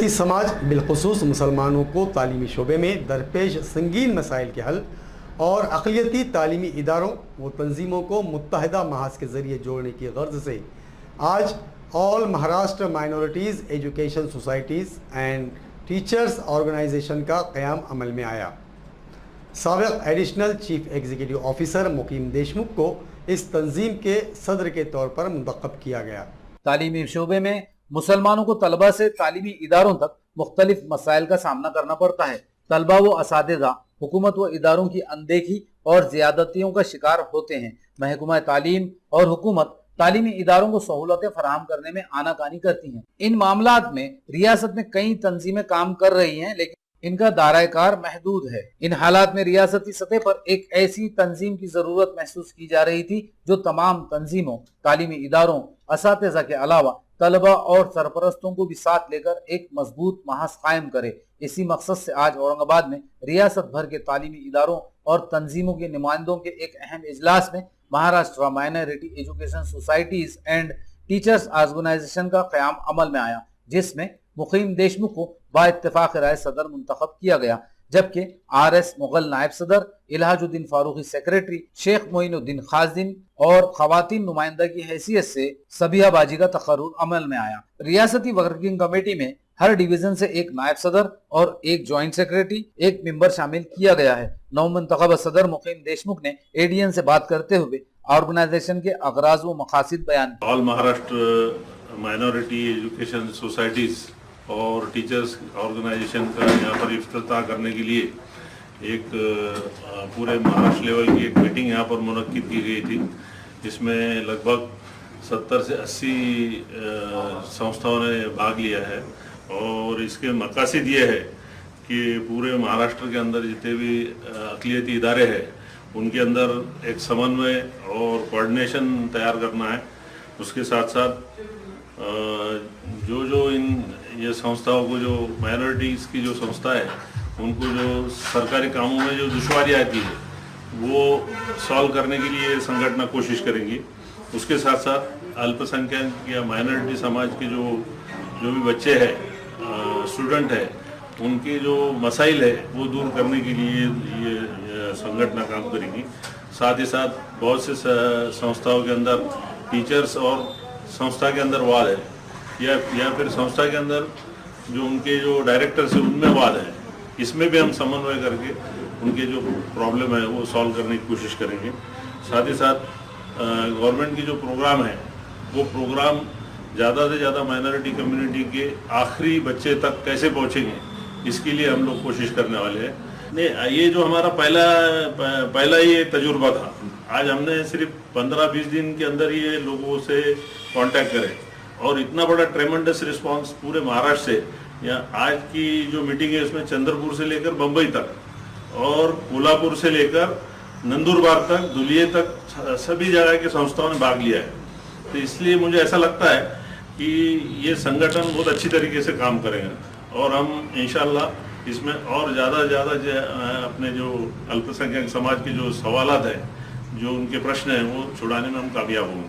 अक़लियती समाज बिलख़ुसूस मुसलमानों को तालीमी शोबे में दरपेश संगीन मसाइल के हल और अक़लियती तालीमी इदारों व तंजीमों को मुत्तहदा महाज के ज़रिए जोड़ने की गर्ज से आज all Maharashtra minorities education societies and teachers organisation का क़याम अमल में आया। साबिक़ additional chief executive officer Muqeem Deshmukh को इस तंजीम के सदर के तौर पर मुंतखब किया गया। तालीमी शोबे में मुसलमानों को तलबा से तालीमी इदारों तक मुख्तलिफ मसाइल का सामना करना पड़ता है। तलबा व असातिज़ा हुकूमत व इदारों की अनदेखी और ज़्यादतियों का शिकार होते हैं। महकमा तालीम और हुकूमत तालीमी इदारों को सहूलतें फराहम करने में आनाकानी करती हैं। इन मामलात में रियासत में कई तंजीमें काम कर रही हैं, लेकिन इनका दायरा-ए-कार महदूद है। इन हालात में रियासती सतह पर एक ऐसी तंजीम की जरूरत महसूस की जा रही थी जो तमाम तंजीमों, तालीमी इदारों, असातिज़ा के अलावा तलबा और सरपरस्तों को भी साथ लेकर एक मजबूत महाज कायम करे। इसी मकसद से आज औरंगाबाद में रियासत भर के तालीमी इदारों और तंजीमों के नुमाइंदों के एक अहम इजलास में Maharashtra minority education societies and teachers organisation का क़याम अमल में आया, जिसमें मुकीम देशमुख को बाइत्तेफाक राय सदर मुंतखब किया गया, जबकि RS मुगल नायब सदर, इलाजुद्दीन फारूकी सेक्रेटरी, शेख मोइनुद्दीन खाजिन और खवातीन नुमाइंदा की हैसियत से सबिया बाजी का तकर्रुर अमल में आया। रियासती वर्किंग कमेटी में हर डिवीजन से एक नायब सदर और एक ज्वाइंट सेक्रेटरी, एक मेंबर शामिल किया गया है। नवमुंतखब सदर मुकीम देशमुख ने ADN से बात करते हुए ऑर्गेनाइजेशन के अगराज व मकासिद बयान। All Maharashtra minority education societies और टीचर्स ऑर्गेनाइजेशन का यहाँ पर इफ्तिताह करने के लिए एक पूरे महाराष्ट्र लेवल की एक मीटिंग यहाँ पर मुनक्किद की गई थी। इसमें लगभग 70 से 80 संस्थाओं ने भाग लिया है और इसके मकासद ये है कि पूरे महाराष्ट्र के अंदर जितने भी अक़लियती इदारे हैं उनके अंदर एक समन्वय और कोऑर्डिनेशन तैयार करना है। उसके साथ साथ जो ये संस्थाओं को, जो माइनॉरिटीज़ की जो संस्था है, उनको जो सरकारी कामों में जो दुश्वारी आती है वो सॉल्व करने के लिए संगठन कोशिश करेंगी। उसके साथ साथ अल्पसंख्यक या माइनॉरिटी समाज के जो भी बच्चे हैं, स्टूडेंट है, उनके जो मसाइल है वो दूर करने के लिए ये संगठन काम करेगी। साथ ही साथ बहुत से संस्थाओं के अंदर टीचर्स और संस्था के अंदर वाद है या फिर संस्था के अंदर जो उनके जो डायरेक्टर्स हैं उनमें वाद है, इसमें भी हम समन्वय करके उनके जो प्रॉब्लम है वो सॉल्व करने की कोशिश करेंगे। साथ ही साथ गवर्नमेंट की जो प्रोग्राम है वो प्रोग्राम ज़्यादा से ज़्यादा माइनॉरिटी कम्युनिटी के आखिरी बच्चे तक कैसे पहुँचेंगे, इसके लिए हम लोग कोशिश करने वाले हैं। नहीं, ये जो हमारा पहला ये तजुर्बा था। आज हमने सिर्फ 15-20 दिन के अंदर ये लोगों से कांटेक्ट करें और इतना बड़ा ट्रेमेंडस रिस्पांस पूरे महाराष्ट्र से। या आज की जो मीटिंग है उसमें चंद्रपुर से लेकर बम्बई तक और कोल्हापुर से लेकर नंदुरबार तक, धुलिये तक सभी जगह के संस्थाओं ने भाग लिया है। तो इसलिए मुझे ऐसा लगता है कि ये संगठन बहुत अच्छी तरीके से काम करेगा और हम इंशाल्लाह इसमें और ज़्यादा अपने जो अल्पसंख्यक समाज के जो सवालात हैं, जो उनके प्रश्न हैं, वो छुड़ाने में हम कामयाब होंगे।